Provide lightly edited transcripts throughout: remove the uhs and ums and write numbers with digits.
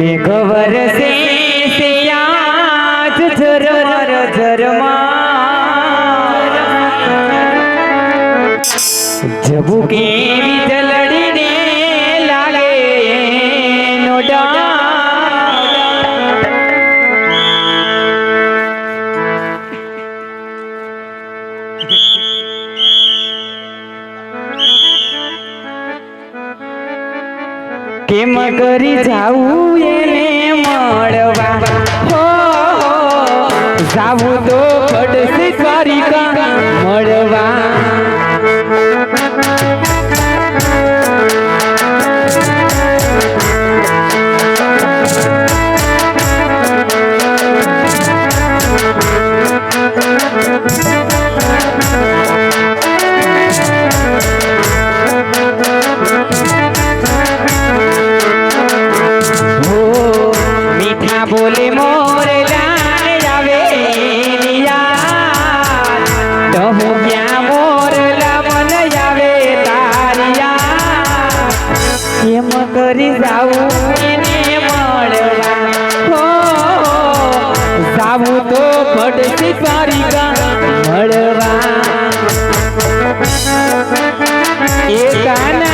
मेघवर से आज झरमर झरमा जबू के जलड़ी ने लागे नोडा केम करी जाऊ एने मळवा हो जाऊ तो पडसे द्वारिका मळवा बोले मोर लान जावे यार तो हूँ क्या मोर मन जावे तारिया केम करी जाऊ एने मळवा हो जाऊ तो पडसे द्वारिका मळवा ए गाना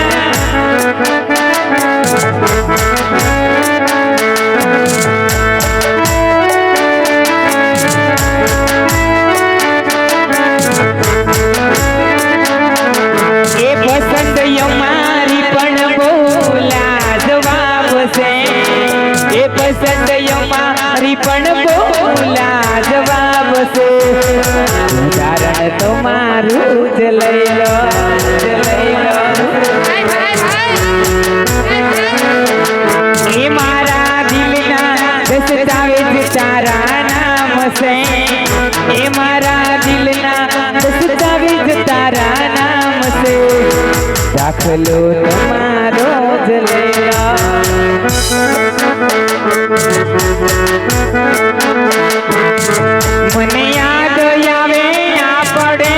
मारी पण बोला जवाब से ए पसंद मारी पण बोला जवाब से उदाहरण तो मारू जलई लो ए मारा दिलना दस्तावेज तारा नाम से ए मारा दिलना दस्तावेज तारा नाम से दाखलो तुम्हारो जलेला मने याद आवे आ पड़े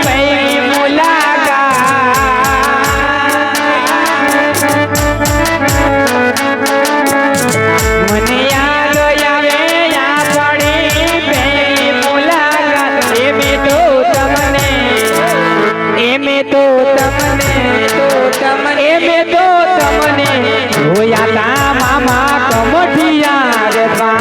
पहली मुलाकात मने याद आवे आ पड़े पहली मुलाकात ए में तो तमने होया ता मामा कमठिया रे बा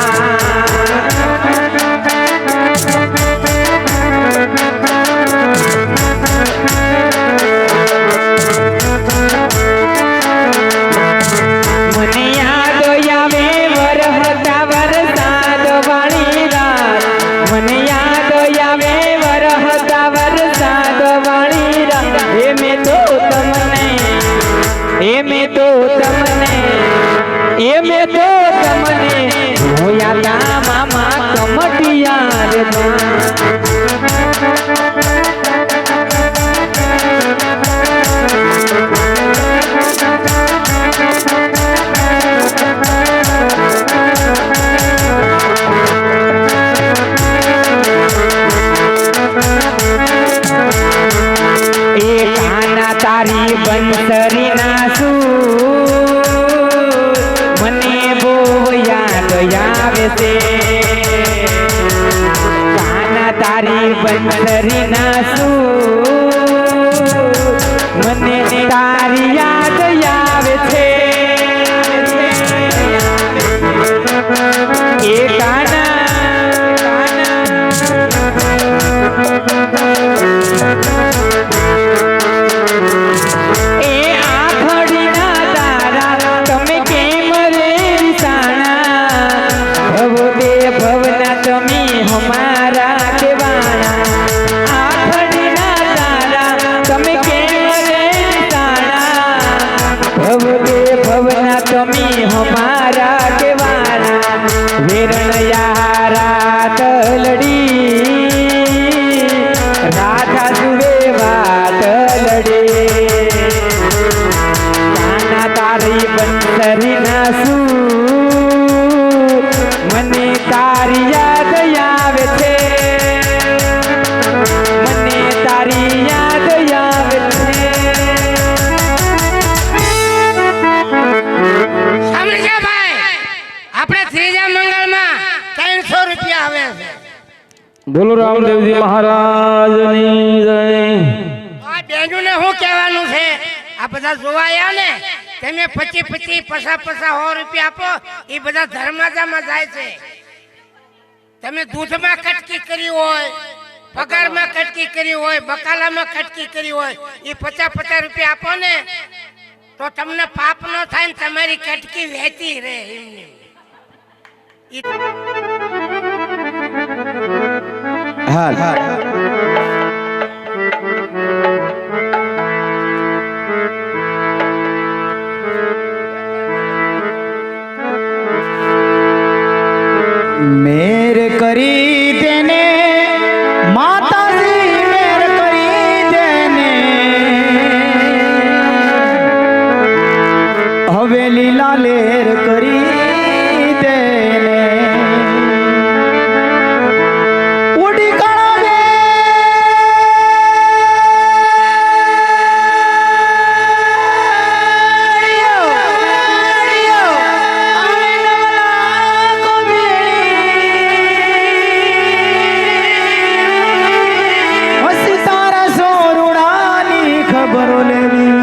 मने याद आवे वरहता वरसाद वाली रात मने याद आवे वरहता वरसाद वाली रात ए में तो तमने होया ता मामा कमटिया रे एक आना तारी बंसरी नासू मने बो याद आवे से काना तारी बंसरी नासू मने तारी याद आवे छे ए काना हमारा देवाना आखड़ी ना तारा तमे के रे तारा બોલો રામદેવજી મહારાજની જય. આ બેનુને શું કહેવાનું છે? આ બધા જોવા આવ્યા ને તમે 25 50 100 રૂપિયા આપો, એ બધા ધર્માદામાં જાય છે. તમે દૂધમાં કટકી કરી હોય, પગારમાં કટકી કરી હોય, બકાલામાં કટકી કરી હોય, એ 50 રૂપિયા આપો ને તો તમને પાપ ન થાય ને તમારી કટકી વહેતી રહે. એમને હાલ મેર કરી દેને માતાજી, મેર કરી દેને હવે લીલા લેર કરી દેને ઉડી કાળા ખબરો લેવી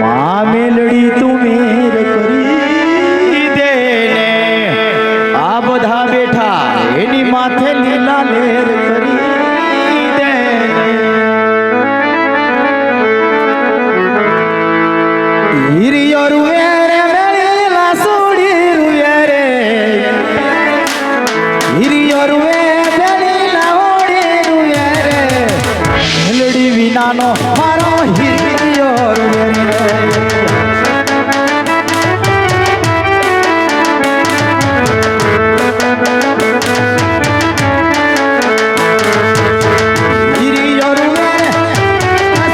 મા મેલડી તું મેર કરી દેને આ બધા બેઠા એની માથે લીલા લેર કરી દેને હીરિયો રૂએ રે મેળીલા સોડી રૂએ રે હીરિયો રૂએ વિનાનો મારો હીરિયો હીરિયો રૂવે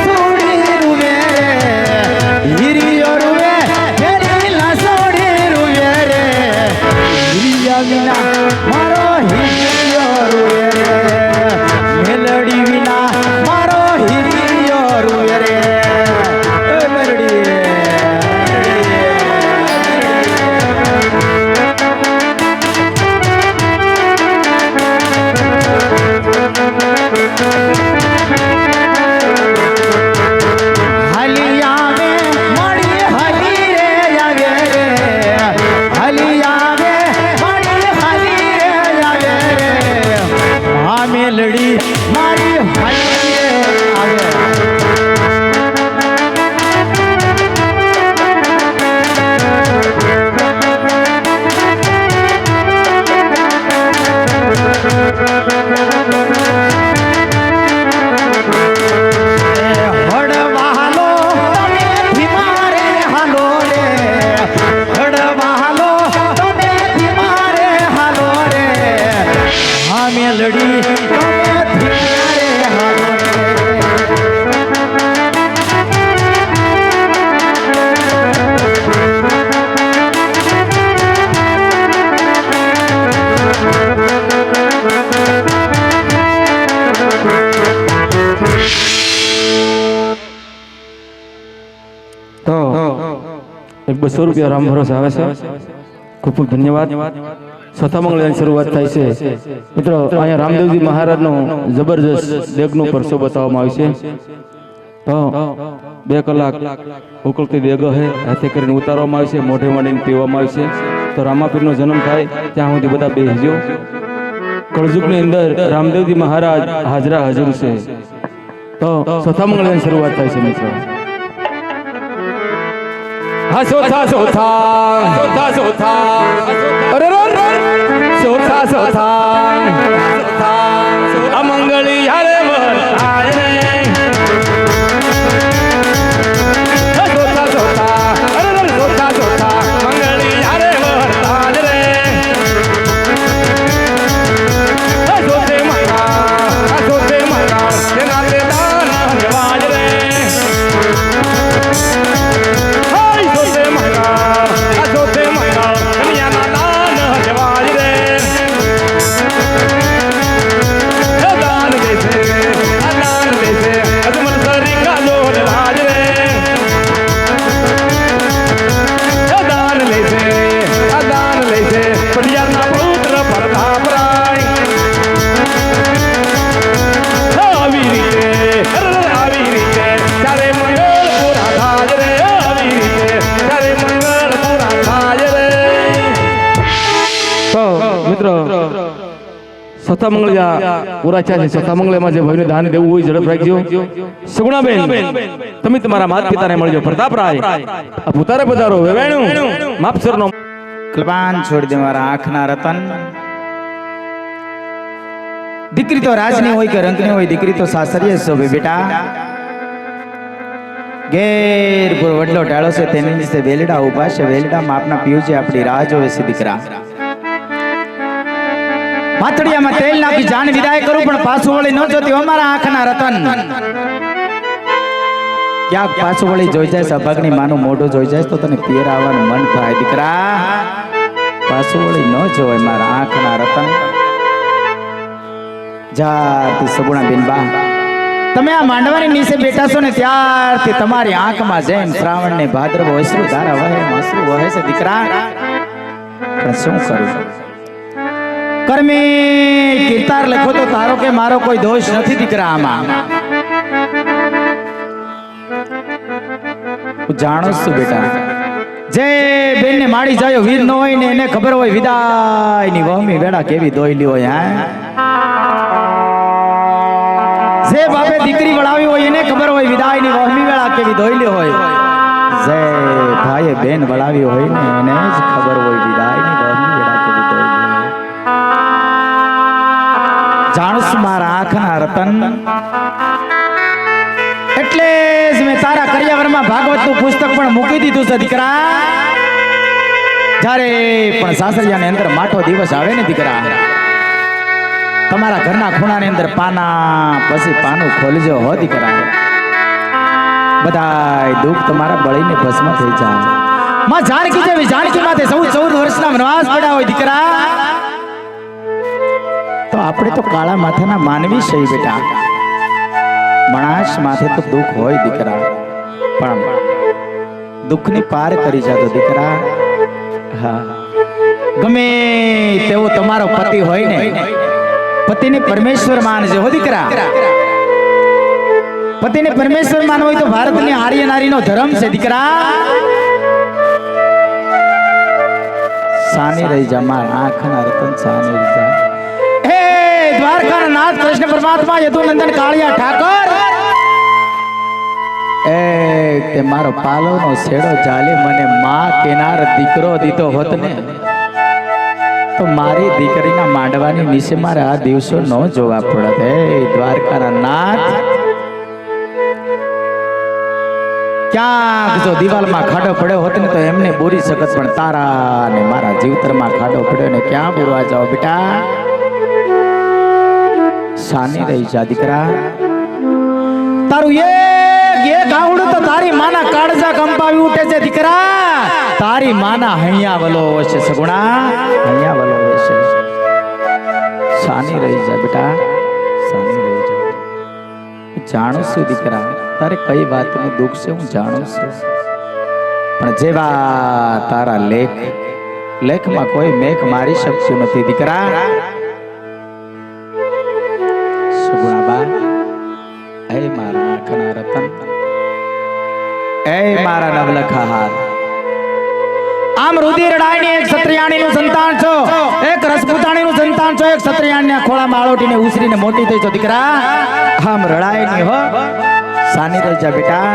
સોડી રૂવે હીરિયો રૂવે હેરીલા સોડી રૂવે રે હીરિયા વિના મારો હીરિયો રૂવે રે મેલડી વિના મારો હીરિયો રૂવે રે એ મેલડી હાલી આવે મળી હાલી રે આવે રે હાલી આવે મળી હાલી રે આવે રે મા મેલડી મારી હાલી રે આવે હડવાલો તમે ધીમારે હાલો રે હડવાલો તમે ધીમારે હાલો રે હા મેલડી તમે ધીમારે હાલો રે તો એક 200 રૂપિયા રામ ભરોસે આવે છે. ખૂબ ખૂબ ધન્યવાદ. ચોથા મંગળની શરૂઆત થાય છે. મિત્રો અહીંયા રામદેવજી મહારાજનો જબરજસ્ત દેગનો પરસો બતાવવામાં આવે છે. તો 2 કલાક ઉકળતી દેગો છે હાથે કરીને ઉતારવામાં આવે છે, મોઢે માંડીને પીવામાં આવે છે. તો રામાપીરનો જન્મ થાય ત્યાં સુધી બધા બેસજો. કળજુગની અંદર રામદેવજી મહારાજ હાજરા હજુર છે. તો ચોથા મંગળની શરૂઆત થાય છે મિત્રો. હા ચોથા ચોથા ચોથા ચોથા અરે ચોથા ચોથા અમંગળી હારે વરસાય રે ચોથા ચોથા અરે ચોથા ચોથા મંગળી હારે વરસાય રે ચોથે મંગળ તેના તે દાન જવાજ રે ચોથે મંગળ કન્યાના દાન જવાજ રે ચોથા મંગળ પૂરા થયા છે. ચોથા મંગળમાં જે ભાઈને દાન દેવું હોય ઝડપ રાખજો. સગુણાબેન તમે તમારા માતા પિતાને મળજો. પ્રતાપરાય આ પુતારે પધારો. વેવાણું માપસરનો કલ્પાન છોડી દે મારા આંખના રતન. દીકરી તો રાજની હોય કે રંગની હોય, દીકરી તો સાસરીએ શોભે બેટા. ઘેર પર વડલો ઢાળો છે, તેની નીચે વેલડા ઉભા છે. વેલડામાં આપના પિયુજી આપણી રાહ જોવે છે દીકરા. માથડિયામાં તેલ નાખી જાન વિદાય કરું, પણ પાછું વળી ન જોતી અમારા આંખના રતન. ક્યાંક પાછું વળી જોઈ જાય, સભાગની માનું મોઢું જોઈ જાય તો તને પિયર આવવાનું મન થાય દીકરા. પાછું વળી ન જોવાય મારા આંખના રતન. જાતી સગુણા બેન બા, તમે આ માંડવાની નીચે બેઠા છો ને ત્યારથી તમારી આંખમાં જેમ શ્રાવણ ને ભાદ્રવ અશ્રુ ધારા વહે અશ્રુ વહે છે દીકરા. પણ શું કરું? કર્મે કીર્તાર લખો તો તારો કે મારો કોઈ દોષ નથી દીકરા. આમાં હું જાણો છું બેટા, જે બેન ને માડી જાય વીર ન હોય ને એને ખબર હોય વિદાય ની વહમી વેળા કેવી દોયલી હોય. જે બાપે દીકરી વળાવી હોય એને ખબર હોય વિદાય ની વહમી વેળા કેવી દોયલી હોય. જે ભાઈએ બેન વળાવી હોય ને એને જ ખબર હોય વિદાય ની વહમી વેળા કેવી દોયલી હોય. જાણું છું મારા આંખના રતન, એટલે જ મેં તારા કરિયાવરમાં ભાગવતનું પુસ્તક પણ મૂકી દીધું છે દીકરા. જ્યારે પણ સાસરિયાની અંદર માઠો દિવસ આવે ને દીકરા, તમારા ઘરના ખૂણાની અંદર પાના પછી પાનું ખોલજો હો દીકરા. બધાય દુઃખ તમારા બળીને ભસ્મ થઈ જાય. માં જાનકી જેવી જાનકી માથે 14 વર્ષના વનવાસ પડ્યા હોય દીકરા. તો આપણે તો કાળા માથાના માનવી છે બેટા. મણાશ માથે તો દુઃખ હોય દીકરા, પણ દુઃખની પાર કરી જાતો દીકરા. હા, ગમે તેવો તમારો પતિ હોય ને, પતિને પરમેશ્વર માનજે હો દીકરા. પતિને પરમેશ્વર માનવો હોય તો ભારતની આર્ય નારીનો ધર્મ છે દીકરા. સાની રહી જા મારા આંખના રતન, સાની રહી જા. હે દ્વારકાના નાથ કૃષ્ણ પરમાત્મા યદુનંદન કાળિયા ઠાકોર, તે મારો પાલોનો છેડો ચાલી મને માં કેનાર દીકરો દીધો હોત ને, તો મારી દીકરીના માંડવાની નીચે મારે આ દિવસો ન જોવા પડત. હે દ્વારકાના નાથ, ક્યાંક જો દિવાલમાં ખાડો પડ્યો હોત ને તો એમને બોરી શકત, પણ તારા ને મારા જીવતરમાં ખાડો પડ્યો ને ક્યાં બોરવા જાઓ બેટા. સાની રહી જા દીકરા. તારું એક ગાવડું તો તારી માના કાળજા કંપાવી ઉઠે છે દીકરા. તારી માના હૈયા વલો છે સગુણા, હૈયા વલો છે. સાની રહી જા બેટા, સાની રહી જા. જાણું છું દીકરા, તારે કઈ વાતનું દુઃખ છે હું જાણું છું, પણ જેવા તારા લેખમાં કોઈ મેઘ મારી શકતું નથી દીકરા. સગુણાબા, હે મારા આંખના રતન, હે મારા નવલખા હાર, આમ રુધિર રડાયની એક ક્ષત્રિયાણીનું સંતાન છો, એક રસપૂતાણીનું સંતાન છો, એક ક્ષત્રિયાણીના ખોળામાં આળોટીને ઉસરીને મોટી થઈ છો દીકરા. આમ રડાય નહીં હો. સાની રહી જા બેટા,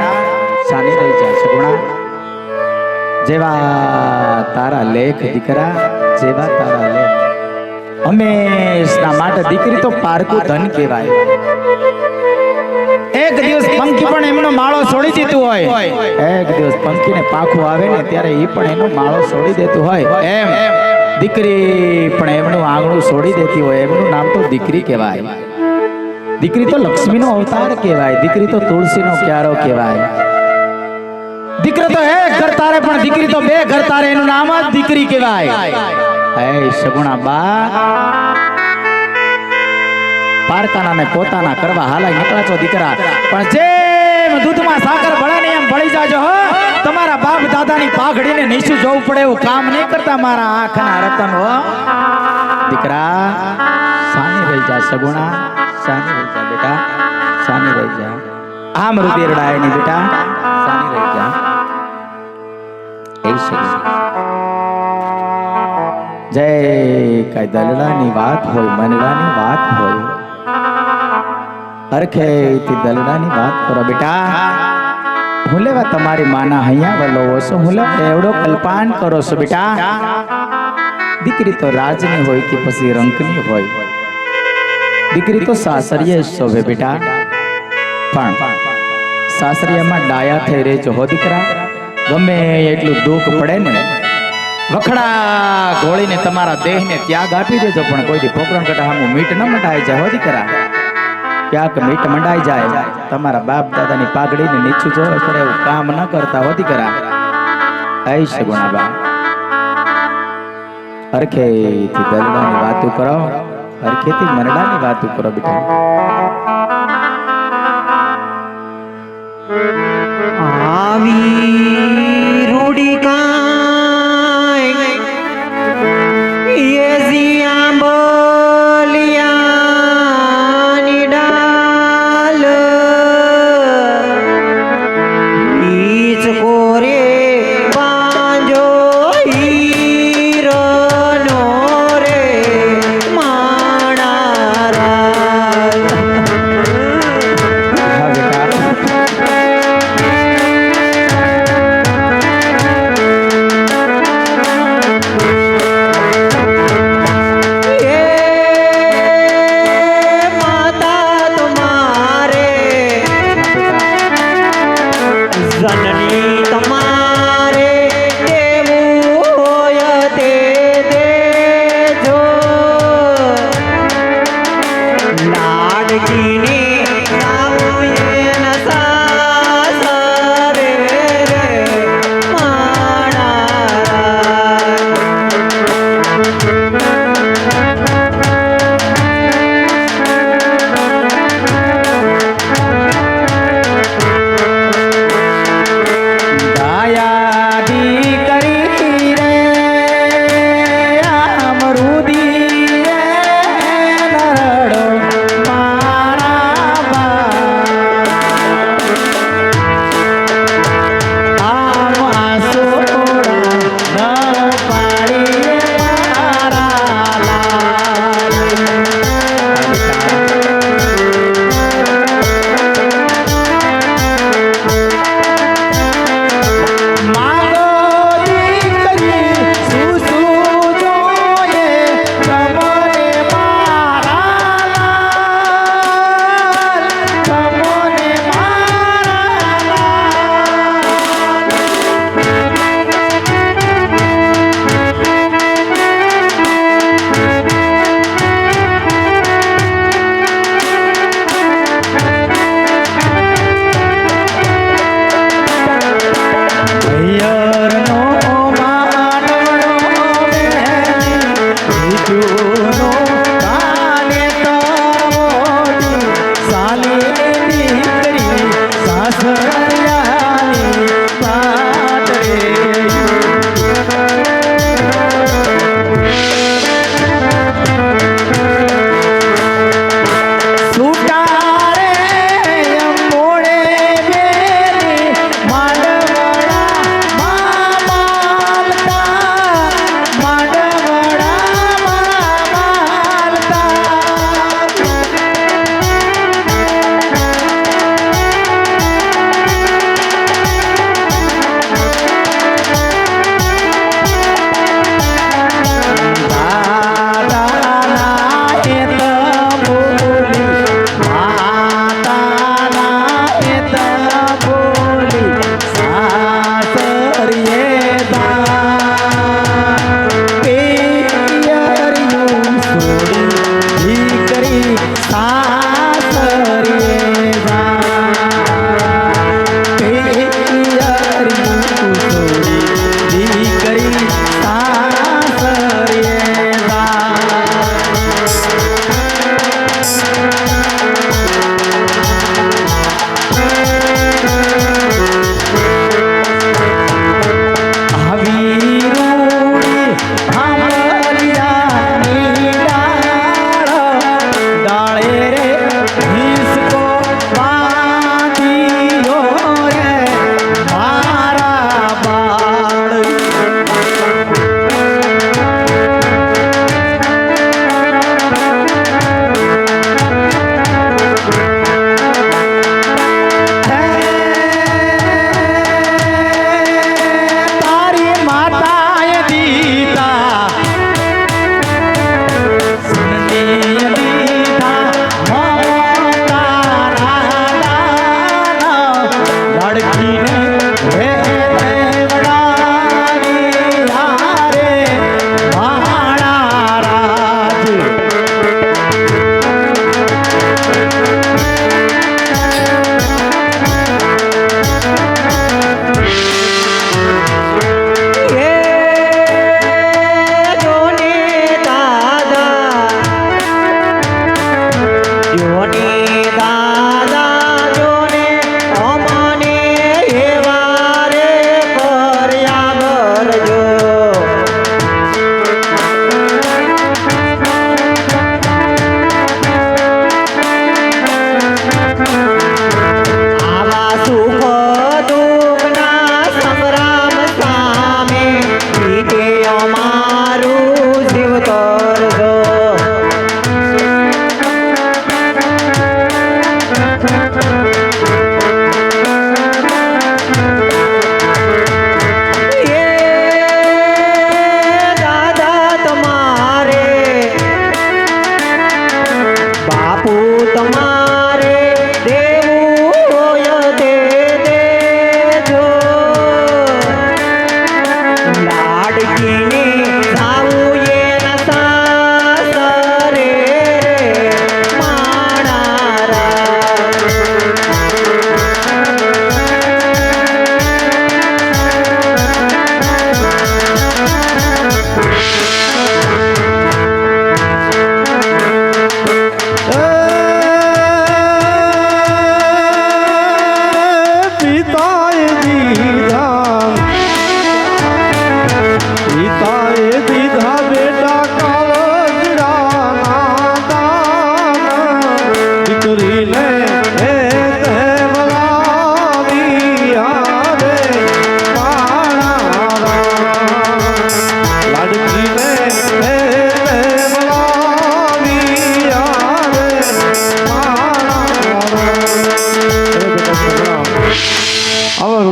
સાની રહી જા સગુણા. જેવા તારા લેખ દીકરા, જેવા તારા લેખ. હંમેશના માટે દીકરી તો પારકું ધન કહેવાય. એક દિવસ પંખી પણ એમનો માળો છોડી દેતું હોય, એક દિવસ પંખીને પાખું આવે ને ત્યારે એ પણ એનો માળો છોડી દેતું હોય, એમ દીકરી પણ એમનું આંગણું છોડી દેતી હોય. એમનું નામ તો દીકરી કહેવાય. દીકરી તો લક્ષ્મીનો અવતાર કહેવાય, દીકરી તો તુલસીનો ક્યારો કહેવાય. દીકરો તો એક ઘર તારે પણ દીકરી તો બે ઘર તારે, એનું નામ જ દીકરી કહેવાય. હે સગુણા બા, પારકાનાને પોતાના કરવા હાલાઈ નીકળા છો દીકરા, પણ જેમ દૂધમાં સાકર ભળે ને એમ ભળી જાજો હો. તમારા બાપ દાદાની પાઘડીને નીચું જોવું પડે એવું કામ નહીં કરતા મારા આંખના રતન હો દીકરા. સાની રહી જા સગુણા, સાની રહી જા બેટા, સાની રહી જા. આમ રુધિર રડાયની બેટા, સાની રહી જા. જય કાંઈ દલડાની વાત હોય મનડાની વાત હોય હરખેથી દલડાની વાત કરો બેટા હું લેવા તમારી માના હૈયા વલો છો હું લેવા એવડો કલ્પાન કરો છો બેટા દીકરી તો રાજની હોય કે પછી રંકની હોય દીકરી તો સાસરીએ શોભે બેટા પણ સાસરીયામાં ડાયા થઈ રહેજો હો દીકરા ગમે એટલું દુઃખ પડે ને વખડા ગોળીને તમારા દેહને ત્યાગ આપી દેજો પણ કોઈથી પોકરણ કટાહામું મીટ ન મંડાઈ જાય હો દીકરા ક્યાંક મીટ મંડાઈ જાય તમારા બાપ દાદાની પાઘડીને નીચું જોવે પડે એવું કામ ન કરતા હો દીકરા આઈ સગુણાબા હરખેથી દલડાની વાતો કરો હરખેથી મરડાની વાતો કરો બેટા આવી રૂડી કાંઈ એ જીયા બોલિયાની ડાલ ઈચ કોરે બાંજો હીરનો રે માણારા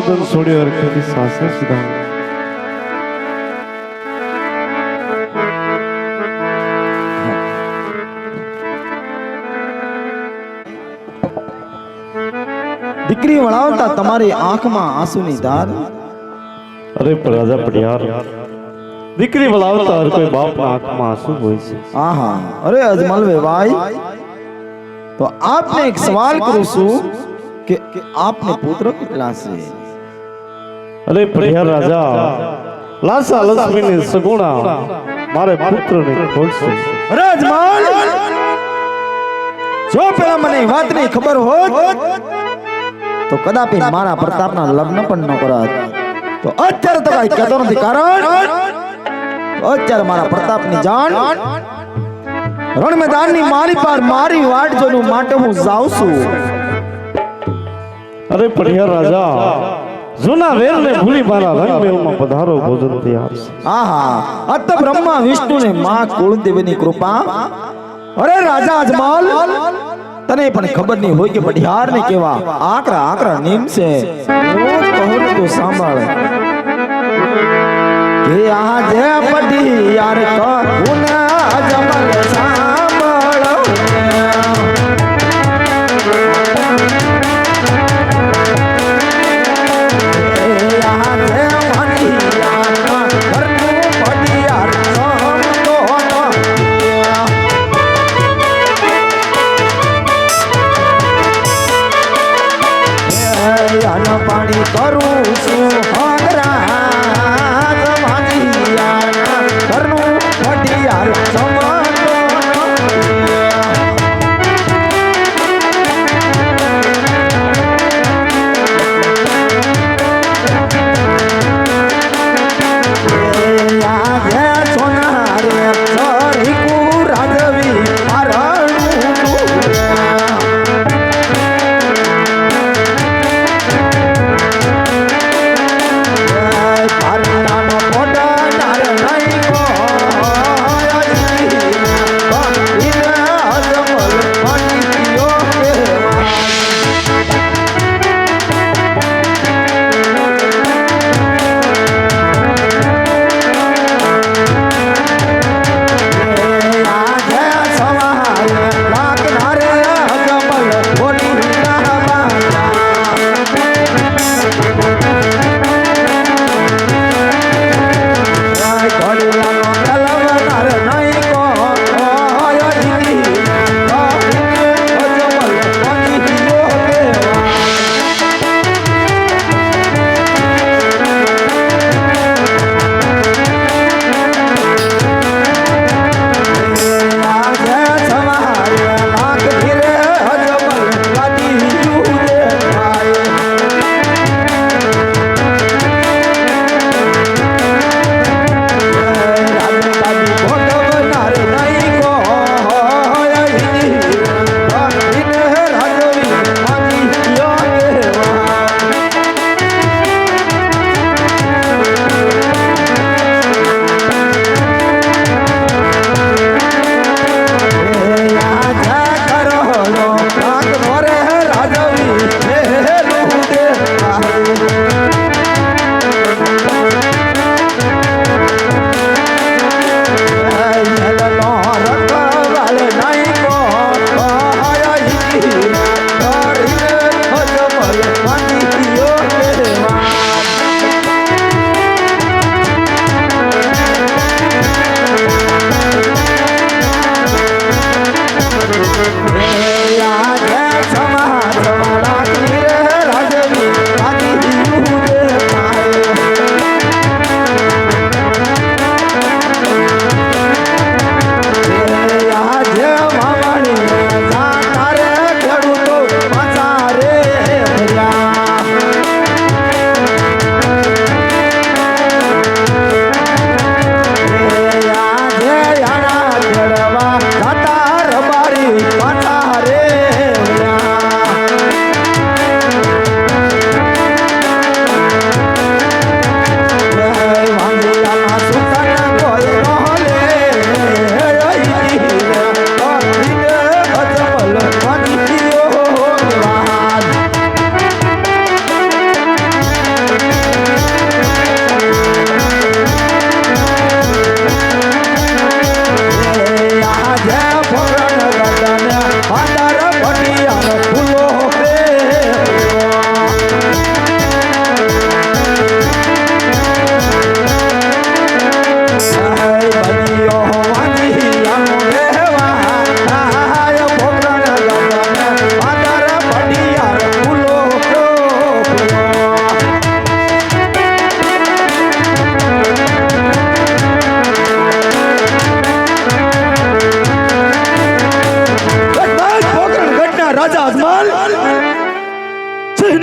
મદન છોડ્યો હરખેથી સાસે સીધા દીકરી વળાવતા તમારી આંખમાં આંસુની ધાર અરે પણ રાજા પડિયાર દીકરી વળાવતા હર કોઈ બાપના આંખમાં આંસુ હોય છે આહા અરે અજમલ ભાઈ તો આપને એક સવાલ કરું છું કે આપને પુત્ર કેટલા છે અરે પડિયાર રાજા લાસા લક્ષ્મીની સગુણા મારે પુત્રની ખોટ છે અરે અજમલ જો પેલા મને એ વાતની ખબર હોત તો કદાપી મારા પ્રતાપના લગ્ન પણ ન કરાત તો અત્યારે તો કઈ કહેતો નથી કારણ અત્યારે મારા પ્રતાપની જાન રણ મેદાનની મારી પાર મારી વાટ જોનું માટે હું જાઉં છું અરે પડિયાર રાજા જૂના વેરને ભૂલી મારા રંગમેલમાં પધારો ભોજન તૈયાર છે આહા અત બ્રહ્મા વિષ્ણુ ને માં કુળદેવીની કૃપા અરે રાજા અજમલ તને પણ ખબર નહીં હોય કે પઢિયાર ને કેવા આકરા આકરા નીમ છે હું કહું ને તું સાંભળ કે આ જે પઢિયાર કહું ને અજમલ સાંભળ પાણી કરું છું હંગરાજ વાંધિયાના ઘરનું પઢિયાર સમાતો આજે સોનારે સરીકુ રાજવી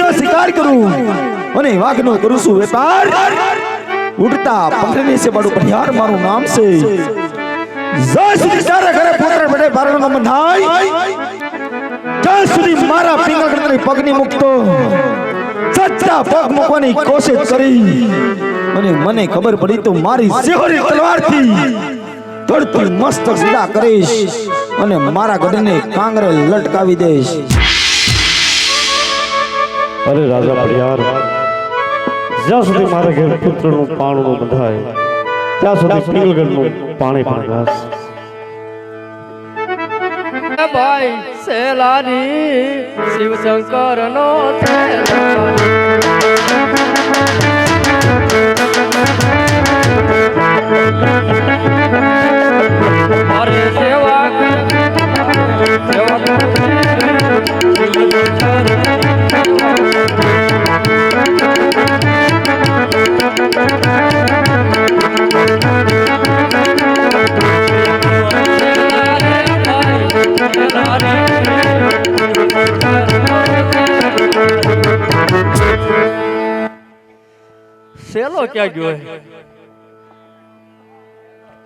સિંહનો શિકાર કરું અને વાઘનો કરું છું વેપાર ઉડતા પંખની છે બડું બિહાર મારું નામ છે જ્યાં સુધી તારા ઘરે પુત્ર બડે બારણનો બંધાય ત્યાં સુધી મારા પિંગળની પગની મુકતો સચ્ચા પગ મૂકવાની કોશિશ કરી અને મને ખબર પડી તો મારી સિંહોની તલવારથી તડતી મસ્તક સીધા કરીશ અને મારા ગઢને કાંગરે લટકાવી દઈશ. અરે રાજા પડિયાર, જ્યાં સુધી મારા ઘેર પુત્રનું પાણું બંધાય ત્યાં સુધી પીલગઢનું પાણી પણ ઘાસ. ભાઈ સેલારી શિવશંકર નો અરે સેવા સેલો ક્યાં ગયો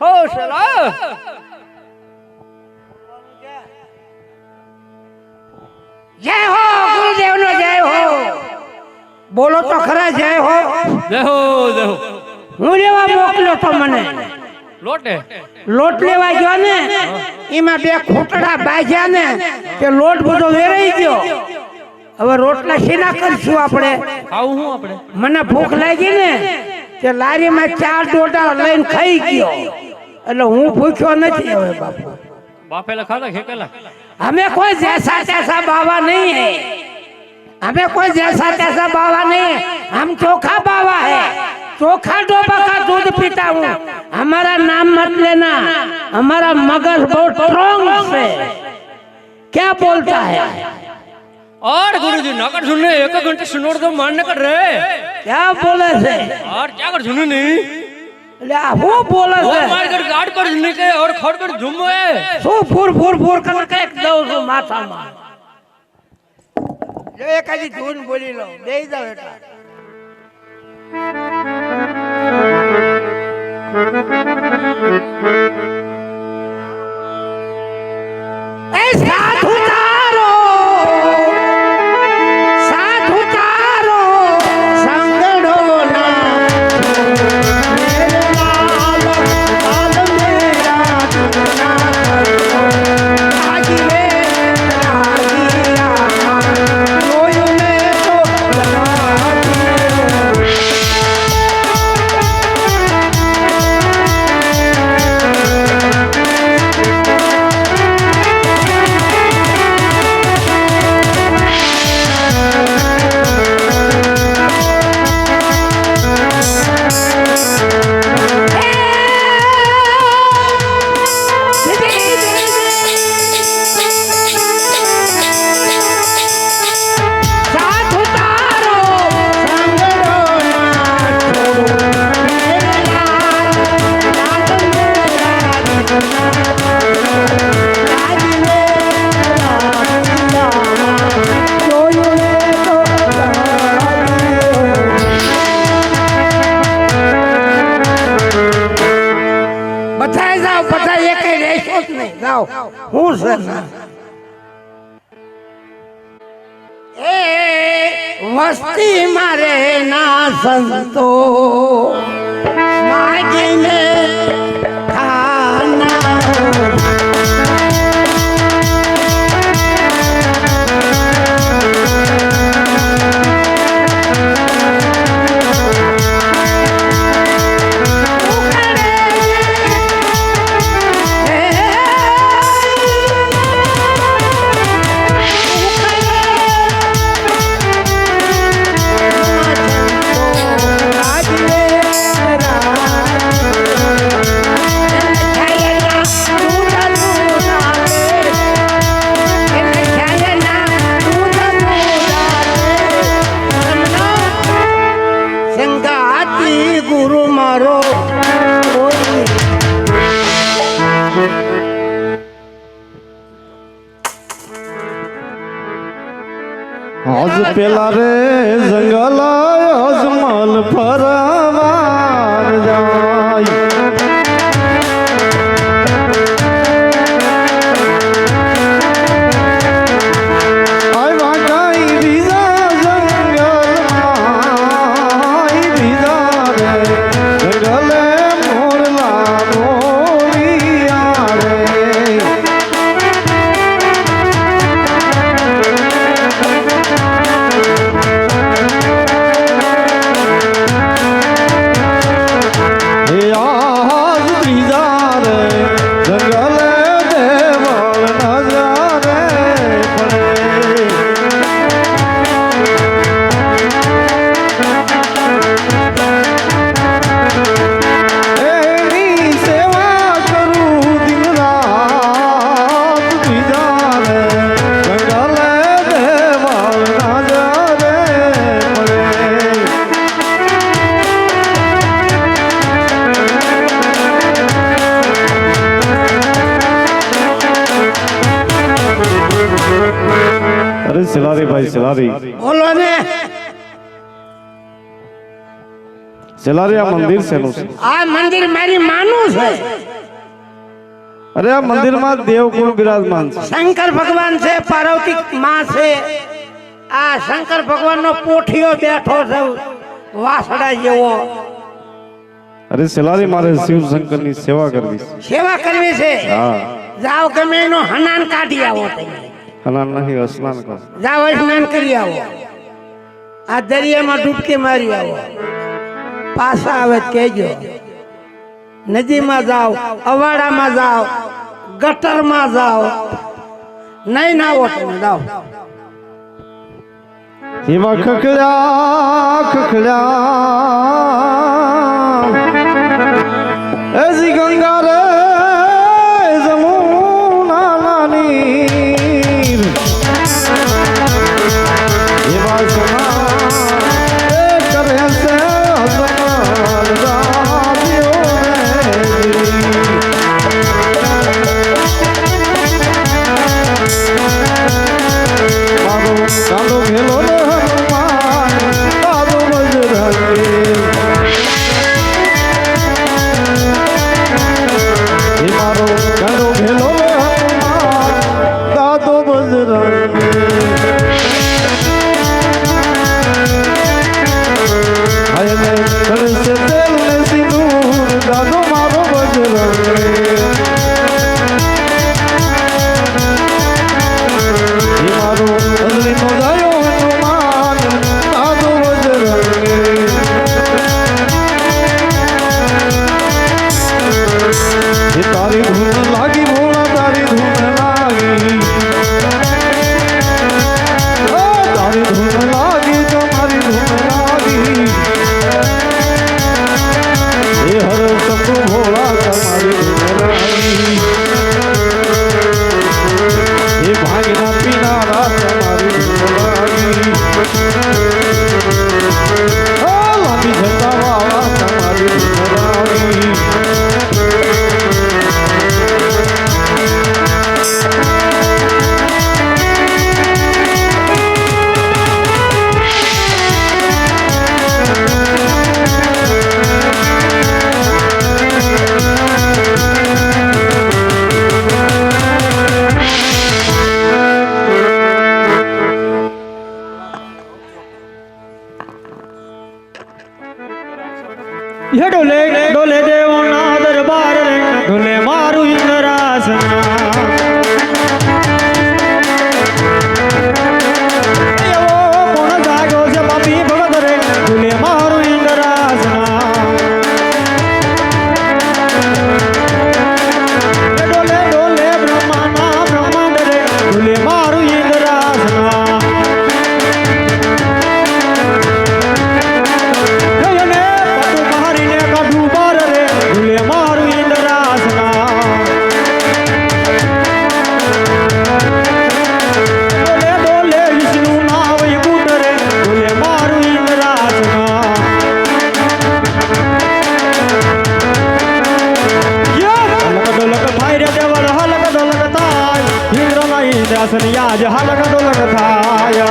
હો સેલા જય હો ગુરુદેવ નો જય હો. બોલો તો ખરા જય હો. દેહો દેહો હું લેવા મોકલ્યો તો મને લોટે લોટ લેવા ગયો ને એમાં બે ખૂટડા બાજ્યા ને કે લોટ બધો વેરાઈ ગયો. હવે રોટલા શીના કરશું આપણે? ખાવું હું આપણે મને ભૂખ લાગી ને તે લારીમાં 4 ડોડા લઈને ખાઈ ગયો એટલે હું ભૂખ્યો નથી. હવે બાપુ બાફેલા ખાધા ખેકેલા हमें कोई जैसा तैसा बाबा नहीं है, हमें कोई जैसा तैसा बाबा नहीं है, हम चोखा बाबा है, चोखा डोबा का दूध पीता हूँ. हमारा नाम मत लेना, हमारा मगज बहुत स्ट्रॉन्ग है. क्या बोलता है? और गुरुजी नकर सुनने एक घंटे सुनोड़ तो मारने कर रहे क्या बोले थे? और क्या कर सुने नहीं वो बोले वो थे मार कर गाड़ कर निकले और खोड़ कर झुमे सो फुर फुर फुर करके एक दो सो माथा मार जो एक आजी धून बोली लो दे जाओ बेटा. साधु तारो संगड़ो ना मेरे लाल लाल मेरा दुना आजी रे आजिया रोयो ने तो साधु तारो संगड़ो ना छोड़ो मेरे लाल लाल मेरा दुना आजी रे आजिया रोयो ने तो बताए जाओ बताइए कहीं रेशों नहीं जाओ हूँ सर ए वस्ती मारे ना संतो मांगीने खाना आज रे આજ પેલા રે જંગલ અજમલ ફરવા જાય સિલારી ભાઈ સિલારી બોલો ને સિલારી આ મંદિર શેનું છે આ મંદિર મારી માનું છે અરે આ મંદિરમાં દેવ કોણ બિરાજમાન છે શંકર ભગવાન છે પાર્વતી માં છે આ શંકર ભગવાન નો પોઠિયો બેઠો છે વાસડા જેવો અરે સિલારી મારે શિવ શંકર ની સેવા કરવી છે સેવા કરવી છે હા જાઓ ગમે એનો હનાન કાઢી આવો તમે હનાન નહીં સ્નાન કરો જાઓ સ્નાન કરી આવો આ દરિયામાં ડૂબકી મારી આવો પાછા આવે તો કહેજો નદીમાં જાઓ અવાડામાં જાઓ ગટરમાં જાઓ નહીં ના આવો તમે જાઓ એવા ખખડ્યા ખખડ્યા એસી ગંગા રે જમુના નાની એવા સમા એ કરે છે હસમાન રાજીઓ મારો કાંડો ઘેલો તારી ધૂન લાગી ભોળા તારી ધૂન લાગી તારી ધૂન લાગી તો મારી ધૂન લાગી એ હર શંભુ ભોળા તમારી ધૂન લાગી એ ભાગના પીનારા તમારી ધૂન લાગી લાંબી જતા વાળા તમારી ધૂન લાગી ये डोले डोले देवो ना दरबार रे डोले मारू इंद्रासना एवो कोण जागो से पापी भगत रे डोले मारू इंद्रासना डोले डोले ब्रह्माना ब्रह्मांड रे डोले मारू इंद्रासना याज हलक डोलक थाया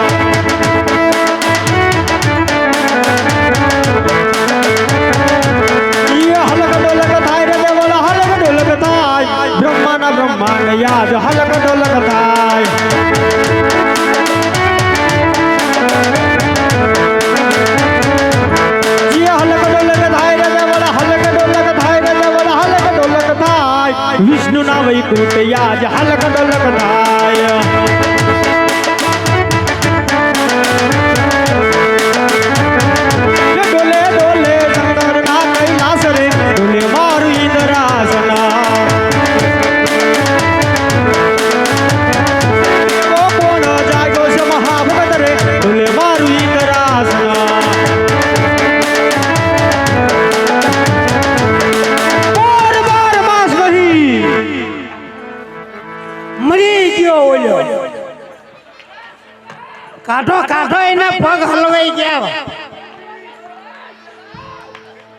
એના પગ હલવાઈ ગયા.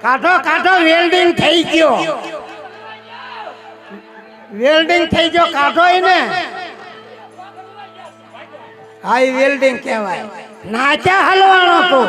કાઢો કાઢો વેલ્ડિંગ થઈ ગયો. વેલ્ડિંગ થઈ ગયો કાઢો એને. આ વેલ્ડિંગ કહેવાય. નાચા હલવાનો તું.